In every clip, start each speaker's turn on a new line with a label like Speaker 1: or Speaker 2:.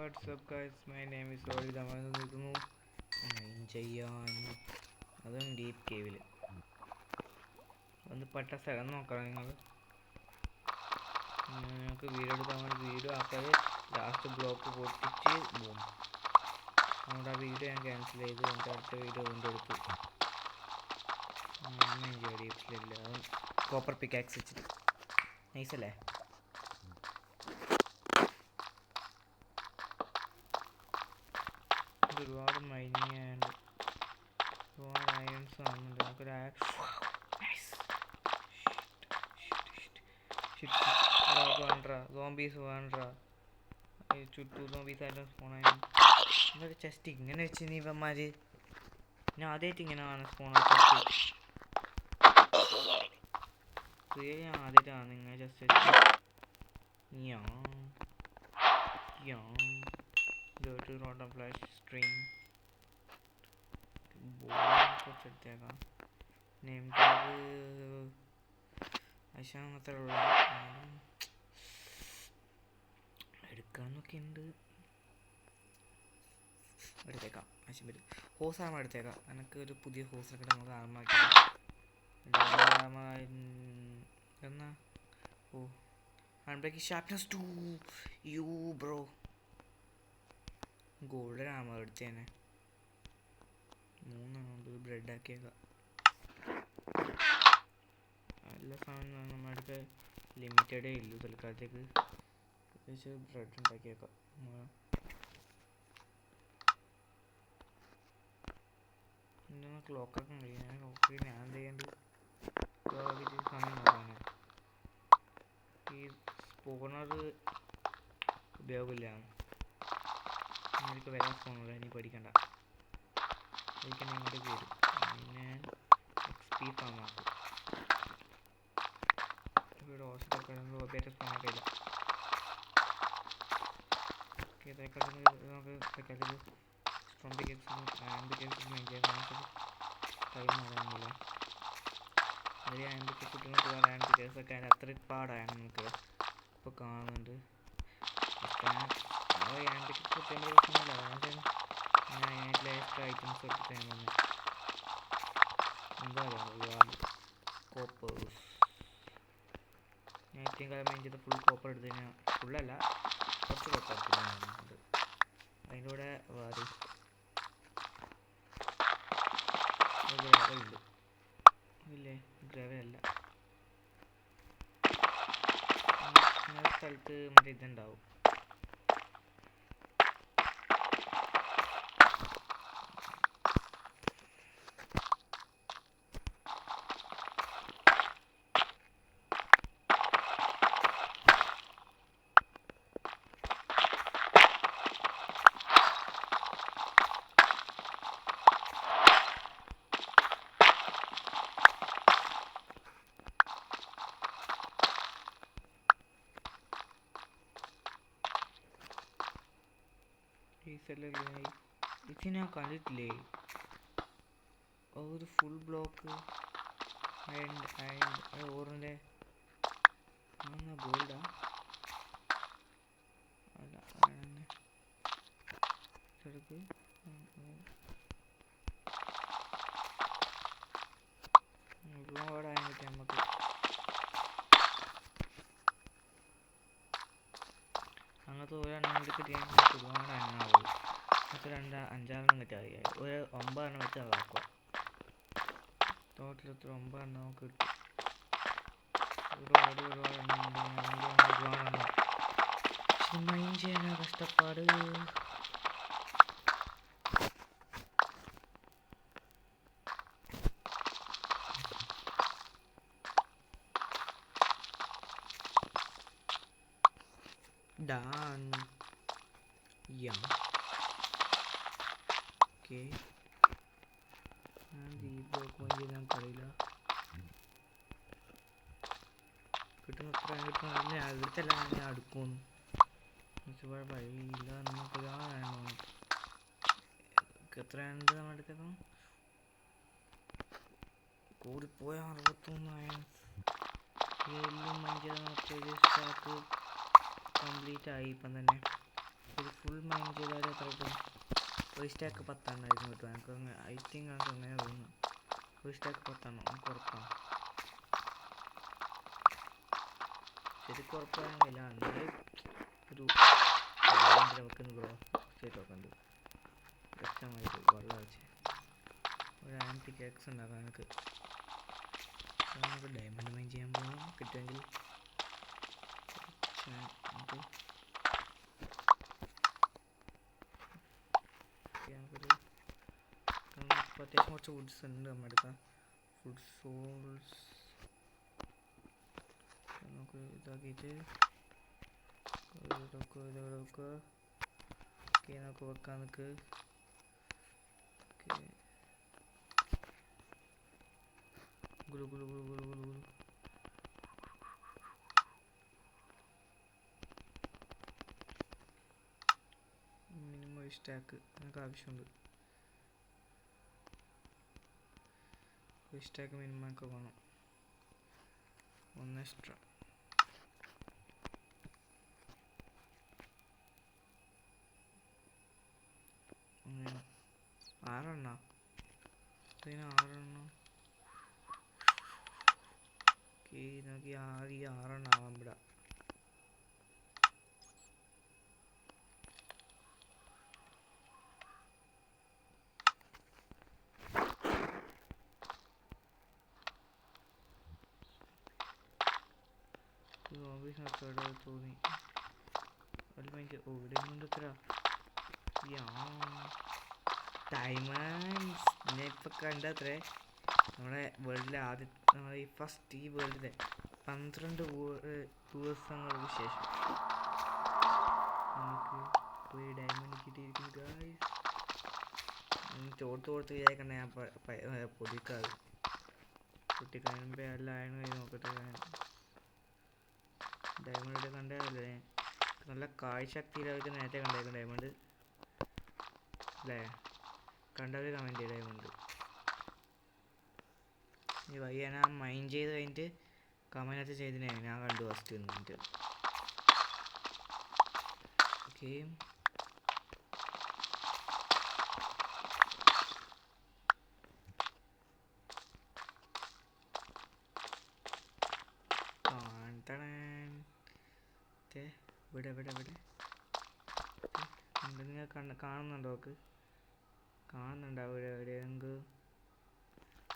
Speaker 1: WhatsApp guys, my name is Rody. നമ്മൾ നിൽക്കുന്നു mine ചെയ്യാൻ, അതും ഡീപ്പ് കേവിൽ. ഒന്ന് പെട്ട സ്ഥലം നോക്കണം നിങ്ങൾ. ഞങ്ങൾക്ക് വീഡിയോ എടുക്കാൻ വേണ്ടി വീഡിയോ ആക്കാതെ ലാസ്റ്റ് ബ്ലോക്ക് പൊട്ടിച്ച് പോകും. നമ്മുടെ ആ വീഡിയോ ഞാൻ ക്യാൻസൽ ചെയ്ത് എൻ്റെ അടുത്ത വീഡിയോ കൊണ്ടെടുത്തു. ഡീപ്സിലില്ല, അതും കോപ്പർ പിക്കാക്സ് വെച്ചിട്ട്. നൈസല്ലേ? ഒരുപാട് മൈനിങ് ആയതുകൊണ്ട് ഒരുപാട് അയൺസ് ആകുന്നുണ്ട്. നമുക്കൊരു സോംബീസ് വേണ്ട, ചുറ്റു സോംബീസ് ആയിട്ട് സ്പോണായി. ഇതൊക്കെ ചെസ്റ്റ് ഇങ്ങനെ വെച്ച് ഇവന്മാർ ഞാൻ ആദ്യമായിട്ട് ഇങ്ങനെയാണ് സ്പോണാക്കി. റിയലി ഞാൻ ആദ്യമായിട്ടാണ് ഇങ്ങനെ just dirty rotten flash string കുറച്ചെടുത്തേക്കാം. നെയിം ടാഗ് അശാത്രയുള്ള എടുക്കാന്നൊക്കെ ഉണ്ട്. എടുത്തേക്കാം. ആവശ്യം വരും. ഹോസ് ആർമ എടുത്തേക്കാം. എനിക്ക് ഒരു പുതിയ ഹോസിനൊക്കെ നമുക്ക് ആർമാക്കി എന്നാ. ഓ, unbreaking sharpness 2 you bro. Golden armour എടുത്തേനെ. 3 ബ്രെഡ് ആക്കിയേക്കാം. എല്ലാ സാധനവും നമ്മുടെ അടുത്ത് ലിമിറ്റഡേ ഇല്ലു തൽക്കാലത്തേക്ക്. ബ്രെഡ് ഉണ്ടാക്കിയേക്കാം. ഇങ്ങനെ ക്ലോക്കാക്കാൻ കഴിയും. ക്ലോക്ക് ഞാൻ എന്ത് ചെയ്യേണ്ടത്? സമയം നോക്കാണ്. ഈ സ്പോണർ ഉപയോഗമില്ല. എനിക്ക് വരാൻ സ്പോണർ ഇനി പഠിക്കണ്ട. പഠിക്കണ ഇങ്ങോട്ടേക്ക് വരും. പിന്നെ XP ഫാമാക്കും. ഇവിടെ ഹോസ്റ്റലൊക്കെ പേര് സ്പോണൊക്കെ ഇല്ല. ഓക്കെ, നമുക്ക് സ്ട്രോം പിക്കേഴ്സും ആൻഡ് പിക്കേഴ്സും മെയിൻറ്റെയിൻ ടൈം മാറാനില്ല. അതിൽ ആൻഡ് പിക്കേഴ്സ് കിട്ടുന്ന ആൻഡ് പിക്കേഴ്സൊക്കെ അതിന് അത്ര പാടാണ് നമുക്ക് ഇപ്പോൾ കാണുന്നുണ്ട്. ആൻഡ് പിക്കേഴ്സ് കിട്ടേണ്ട പ്രശ്നമില്ല. കാരണം ഞാൻ അതിനായിട്ടുള്ള എക്സ്ട്രാ ഐറ്റംസ് എടുത്തിട്ട് ഞാൻ വന്നത്. എന്താ പറയുക, ഒരുപാട് കോപ്പേഴ്സ് ഞാൻ ഏറ്റവും കാലം മെയിൻ ചെയ്ത് ഫുൾ കോപ്പർ എടുത്ത് കഴിഞ്ഞാൽ ഫുള്ളല്ല, കുറച്ച് കോപ്പർ എടുത്തിട്ടുണ്ട്. അതിൻ്റെ കൂടെ വേറെ ഗ്രവലുണ്ട്. ഇല്ലേ, ഗ്രവലല്ല. ഇങ്ങനത്തെ സ്ഥലത്ത് മറ്റേ ഇതുണ്ടാവും. ഇത് ഞാൻ കണ്ടിട്ടില്ലേ? ഒരു ഫുൾ ബ്ലോക്ക് ഓറിൻ്റെ ഗോൾഡാ? അല്ല, എടുക്ക്. ഒരുപാട് ആയിട്ട് നമുക്ക് അങ്ങനത്തെ ഒരെണ്ണം കൂടി കിട്ടിയാൽ നമുക്ക് ഒരുപാട് എണ്ണാവും. നമുക്ക് 5-6 കിട്ടിയാൽ ഒരു 9 വെച്ച് അതാക്കുക. ടോട്ടൽ എത്ര? 9 നമുക്ക് കിട്ടും. ഒരുപാട് എണ്ണം ഉണ്ടെങ്കിൽ ഒരുപാട് എണ്ണം മൈൻ ചെയ്യാനാ കഷ്ടപ്പാട്. Done. Yeah. Okay. ഈ ബ്ലോക്ക് മൈൻഡ് ചെയ്ത് നമുക്കറിയില്ല. കിട്ടുന്ന എത്ര കിട്ടുന്ന അടുത്തല്ല ഞാൻ അടുക്കുമെന്ന് ഒരുപാട് വഴിയില്ല. നമുക്ക് എത്രയുണ്ട് നമ്മുടെ അടുത്തേക്കും? കൂടിപ്പോയ 61 എല്ലാം മൈൻഡ് ചെയ്താൽ നമുക്ക് ഒരു സ്റ്റാക്ക് കംപ്ലീറ്റ് ആയി. ഇപ്പം തന്നെ ഒരു ഫുൾ ഫുൾ മൈൻഡ് ചെയ്താൽ എത്ര കിട്ടും? ഒരു സ്റ്റാക്ക് 10 കിട്ടും. എനിക്ക് ഐ തിങ്ക് എനിക്ക് അങ്ങനെ തോന്നുന്നു. ഒരു സ്റ്റാക്ക് 10 നമുക്ക് ഉറപ്പാണ്. ശരിക്കും ഉറപ്പാൻ കഴിയില്ല. എന്നാലും ഒരു വെക്കുന്നു ബ്രോ. ശരി വെക്കുന്നുണ്ട്. വ്യക്തമായി വെള്ളം വെച്ച് ഒരു ആൻറ്റി കേക്ക്സ് ഉണ്ടാക്കാം. നമുക്ക് ഡയമണ്ട് മൈൻ ചെയ്യാൻ പോകാം. കിട്ടുമെങ്കിൽ നമുക്കൊരു അത്യാവശ്യം കുറച്ച് വുഡ്സ് ഉണ്ട് നമ്മൾ എടുക്കാം. ഫുഡ് സോൾസ് നമുക്ക് ഇതാക്കിയിട്ട് ഇതൊക്കെ ഓക്കെ നമുക്ക് വെക്കാൻ നിൽക്ക്. ഓക്കെ ഗുളു ഗുളു ഗുളു ഗുളു ഗുളു ഗുളു മിനിമം ഒരു സ്റ്റാക്ക് നമുക്ക് ആവശ്യമുണ്ട്. ഒരു സ്റ്റാക്ക് മിനിമം ഒക്കെ വേണം. 1 എക്സ്ട്രാ. അങ്ങനെ 6 എണ്ണം. ഇതിന് 6 എണ്ണം. ഓക്കെ നമുക്ക് ആകെ 6 എണ്ണം ആവാൻ വിടാം. തോന്നി ഇവിടെയുണ്ടത്ര ഡയമണ്ട്സ്. ഞാൻ ഇപ്പം കണ്ടത്രേ നമ്മുടെ വേൾഡിലെ നമ്മുടെ ഈ ഫസ്റ്റ് ഈ വേൾഡിലെ 12 ദിവസങ്ങൾക്ക് ശേഷം നമുക്ക് ഒരു ഡയമണ്ട് കിട്ടിയിരിക്കുന്നു ഗായ്സ്. തോർത്ത് വിചാരിക്കണ്ട ഞാൻ പൊതിക്കാറ് പൊട്ടിക്കഴിയുമ്പോൾ എല്ലാം ആയിരുന്നു നോക്കട്ടെ. ഡയമണ്ട് കണ്ടല്ലേ നല്ല കാഴ്ചശക്തിയിലൊക്കെ നേരത്തെ കണ്ടായിരുന്നു ഡയമണ്ട് അല്ലേ? കണ്ടവർ കമൻറ്റ് ചെയ്ത ഡയമണ്ട് ഈ വയ്യ ഞാൻ മൈൻഡ് ചെയ്ത് കഴിഞ്ഞിട്ട് കമൻറ്റ് ചെയ്തതിനെ ഞാൻ കണ്ടു ഫസ്റ്റ് നിന്നിട്ട്. ഓക്കെ ഇവിടെ നിങ്ങൾ കാണുന്നുണ്ടോ? കാണുന്നുണ്ടാവും ഇവിടെ ഞങ്ങൾക്ക്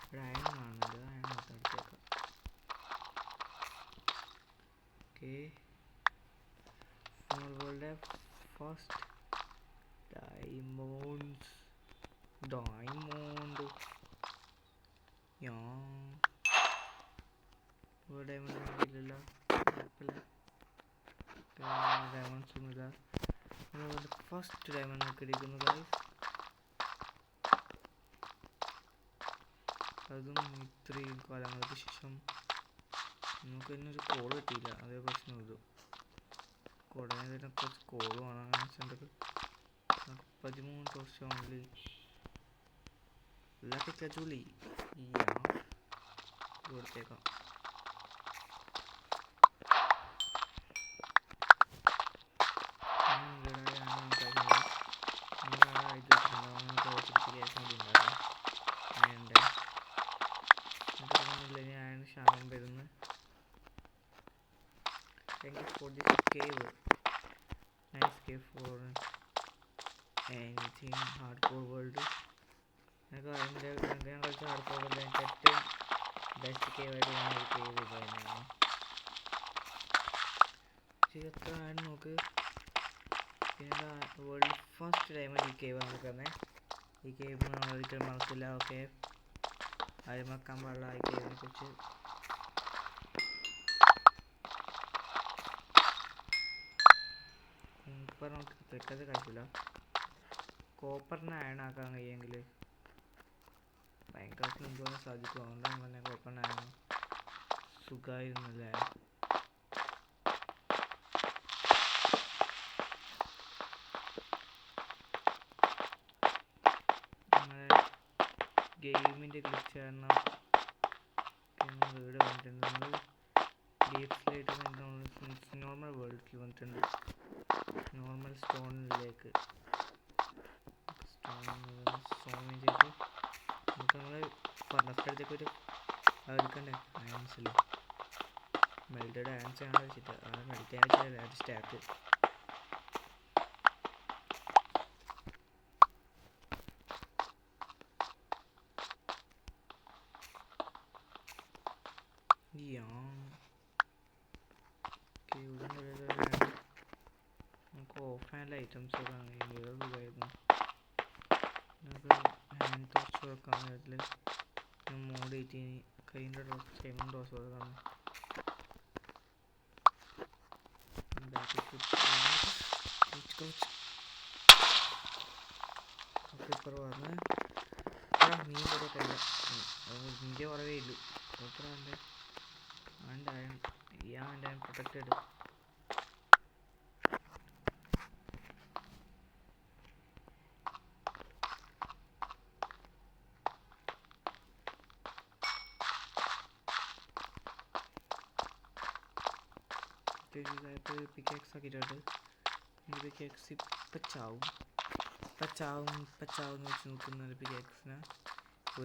Speaker 1: ഇവിടെ അയൺ കാണുന്നുണ്ട്. അയൺ എടുത്തേക്കാം. ഓക്കെ വേൾഡ് ഫസ്റ്റ് ഡയമണ്ട് ഡയമണ്ടില്ല ഡയമണ്ട്സ് ഒന്നുമില്ല. ഫസ്റ്റ് ഡയമണ്ട് കിട്ടിയിരിക്കുന്നു ഗൈസ്. അതും ഇത്രയും കാലങ്ങൾക്ക് ശേഷം നമുക്ക് തന്നെ ഒരു കോൾ കിട്ടിയില്ല. അതേ പ്രശ്നമുള്ളൂ. ഉടനെ തന്നെ കുറച്ച് കോൾ വേണം. നമുക്ക് 13 വർഷമാണല്ലേ എല്ലാ പിക്കച്ചൂലി കൊടുത്തേക്കാം. ക്ഷാമം വരുന്നു. Thank you for this cave. Nice cave for anything hardcore world. ഞാൻ കളിച്ച ഹാർഡ്കോർ വേൾഡ് എനിക്ക് ഏറ്റവും ബെസ്റ്റ് കേവ് ആയിട്ട് ഞാൻ ഒരു കേവ് ഇത് തന്നെയാണ്. എത്ര ആണ് നോക്ക്. പിന്നെ വേൾഡ് ഫസ്റ്റ് ഡയമണ്ട് ഈ കേവ് നമുക്ക് തന്നെ. ഈ കേവ് നമ്മൾ ഒരിക്കലും മറക്കില്ല. ഓക്കെ അത് മറക്കാൻ പാടില്ല ഈ കേവിനെ കുറിച്ച്. കോപ്പർ നമുക്ക് തെക്കത് കഴിച്ചില്ല. കോപ്പറിനെ അയണാക്കാൻ കഴിയുമെങ്കിൽ ഭയങ്കര മുമ്പോന്ന് സാധിക്കും. അതുകൊണ്ടാണ് പറഞ്ഞ കോപ്പറിനെ അയണം സുഖമായിരുന്നല്ലേ. നമ്മളെ ഗെയിമിൻ്റെ ഗ്ലിച്ച് കാരണം വീട് വന്നിട്ടുണ്ട്. നമ്മൾ ഡീപ് സ്ലേറ്റ് നോർമൽ വേൾഡിൽ വന്നിട്ടുണ്ട്. നോർമൽ സ്റ്റോണിലേക്ക് സ്റ്റോൺ ചെയ്തിട്ട് നമുക്ക് നമ്മൾ ഫർണസ് അടുത്തേക്ക് ഒരു എടുക്കണ്ടേ ആൻസിൽ മെൽറ്റഡ് ആൻസ് ആണ് വെച്ചിട്ട് അത് മെൽറ്റ് ചെയ്യാൻ വെച്ചാൽ സ്റ്റാക്ക് നമുക്ക് ഓഫ് ഹാൻഡ് ഐറ്റംസ് ഒക്കെ ആയിരുന്നു നമുക്ക് ഹാൻഡ് ടോസ്റ്റ് വെക്കാൻ ഇതിൽ മോഡ് ചെയ്തിട്ട് കൈൻ്റെ ടോസ്റ്റ് ചെയ്യുമ്പോൾ ടോസ്റ്റ് വെക്കാം ഇപ്പോൾ പറഞ്ഞ് മീൻ കുറേ കഴിയില്ല ഇന്ത്യ കുറവേ ഇല്ലു എത്ര ഉണ്ട് and I'm protected. पिकेक्स ആക്കിയിട്ടുണ്ട് പിക്കെക്സ് ഇപ്പം ചാവും വെച്ച് നോക്കുന്നത് പിക്കെക്സിന്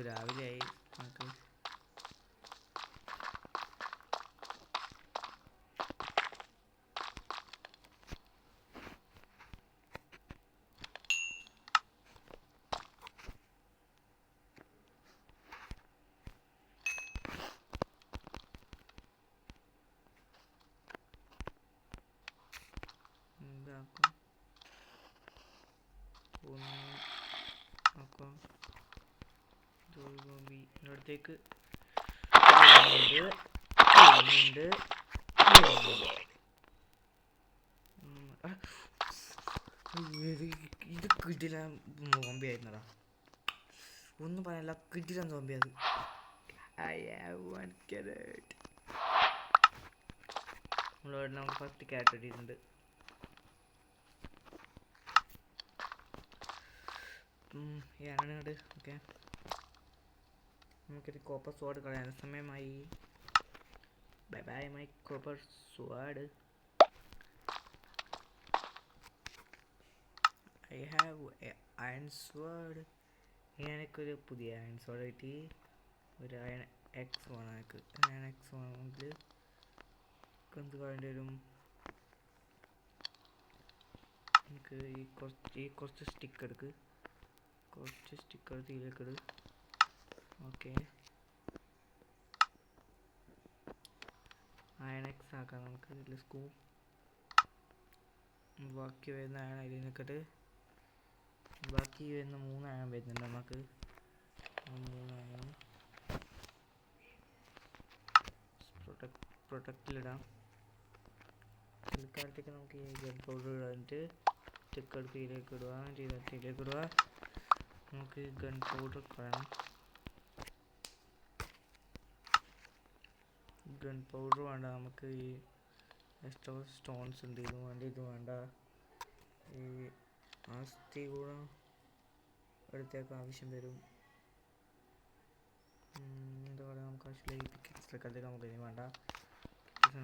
Speaker 1: രാവിലെയായി നമുക്ക് അടുത്തേക്ക് ഇത് കിടില സോംബി ആയിരുന്നടാ ഒന്നും പറയാനില്ല കിടിലൻ സോംബി അത് നമുക്ക് ഫസ്റ്റ് ക്യാറ്റ് ഇട്ടിട്ടുണ്ട് അങ്ങനെയുണ്ട് ഓക്കെ നമുക്കൊരു കോപ്പർ സ്വാഡ് കളയാൻ സമയമായി bye bye my copper sword I have iron sword എനിക്കൊരു പുതിയ അയൺ സ്വാഡ് കിട്ടി ഒരു അയൺ എക്സ് വേണം എനിക്ക് അയൺ എക്സ് വേണമെങ്കിൽ എന്ത് കളയേണ്ടി വരും എനിക്ക് ഈ കുറച്ച് സ്റ്റിക്ക് എടുക്ക് കുറച്ച് സ്റ്റിക്കർ ഇതിലേക്ക് ഇട് ഓക്കെ അയണെക്സ് ആക്കാം നമുക്ക് ഇതിൽ ബാക്കി വരുന്ന അയൺ അതിൽ നിൽക്കട്ട് ബാക്കി വരുന്ന 3 അയൺ വരുന്നുണ്ട് നമുക്ക് 3 അയൺ പ്രൊട്ടക്റ്റിലിടാം തൽക്കാലത്തേക്ക് നമുക്ക് ഈ ഗൺ പൗഡർ ഇടാനിട്ട് സ്റ്റിക്കെടുത്ത് ഇതിലേക്ക് ഇടുക ഇതിലേക്ക് ഇടുക നമുക്ക് ഗൺ പൗഡർ കളയണം ഗൺ പൗഡർ വേണ്ട നമുക്ക് ഈ എക്സ്ട്രാ സ്റ്റോൺസ് ഉണ്ട് ഇത് വേണ്ട ഈ ആസ്തി കൂടെ എടുത്തേക്ക് ആവശ്യം വരും എന്താ പറയുക നമുക്ക് ആവശ്യമില്ല ഈ പിക്കെക്സ് കളിത്തേക്ക് നമുക്ക് ഇനി വേണ്ട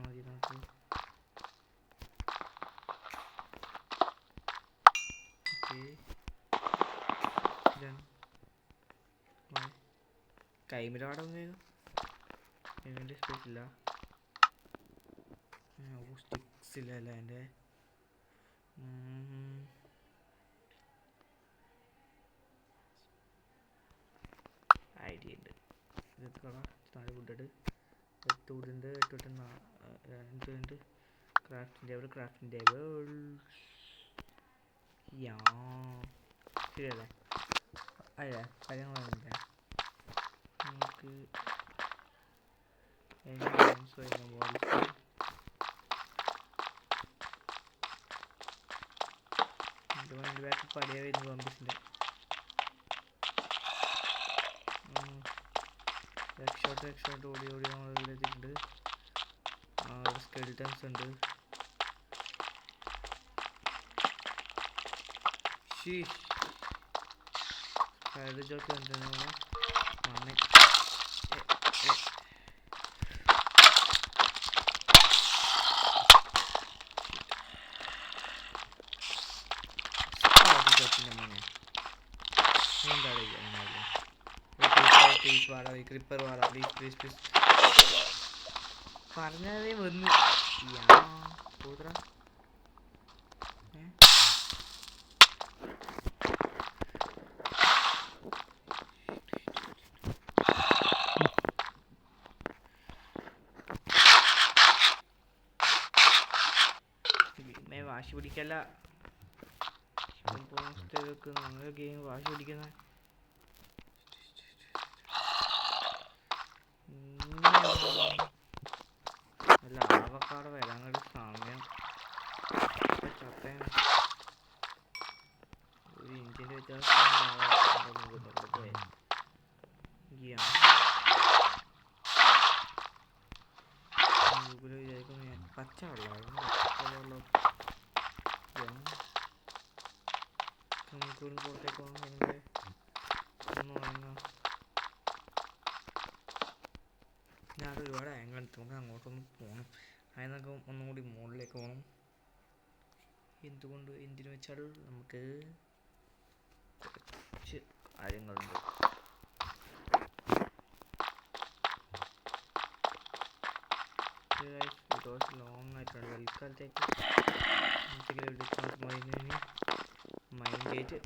Speaker 1: മതി നമുക്ക് കൈമിൽ അവിടെ ഇതിൻ്റെ സ്പേസ് ഇല്ല സ്റ്റിക്സ് ഇല്ലല്ല എൻ്റെ ഐഡിയ ഉണ്ട് ഇതൊക്കെ നാല് ഫുഡ് എത്തുണ്ട് 2 ക്രാഫ്റ്റിംഗ് ടേബിൾ ശരിയല്ലേ അല്ലേ കാര്യങ്ങളൊന്നുമില്ല നമുക്ക് ബാക്ക് പടിയ വരുന്നു കോമ്പസിൻ്റെ രക്ഷോട്ട് ഓടി നമ്മളെത്തിയിട്ടുണ്ട് സ്കെൽറ്റൻസ് ഉണ്ട് ജോക്ക് എന്താണ് കൊച്ചിൻ്റെ മോനെ എന്താണ് പ്ലീസ് വാടാ ക്രിപ്പർ വാടാ പ്ലീസ് പറഞ്ഞതേ വന്നു കൂത്ര വാശി പിടിക്കല്ല നമ്മളെ ഗെയിം വാശി പിടിക്കുന്ന അല്ല ആവക്കാട് വരാൻ കൂടി സമയം ചട്ടേന ഒരു ഇഞ്ചിൻ്റെ വ്യത്യാസം ഗൂഗിൾ വിചാരിക്കുന്നു പച്ച വെള്ളമായിരുന്നു നമുക്കൊരു പുറത്തേക്ക് പോകണം ഒന്ന് വാങ്ങാം ഞാൻ ഒരുപാട് ആംഗിൾ നമുക്ക് അങ്ങോട്ടൊന്ന് പോകണം അതിനൊക്കെ ഒന്നും കൂടി മുകളിലേക്ക് പോകണം എന്തിനു വെച്ചാൽ നമുക്ക് കുറച്ച് കാര്യങ്ങളുണ്ട് വീഡിയോസ് ലോങ് ആയിട്ടുണ്ട് തൽക്കാലത്തേക്ക് മൈൻഡ് ഗേറ്റ്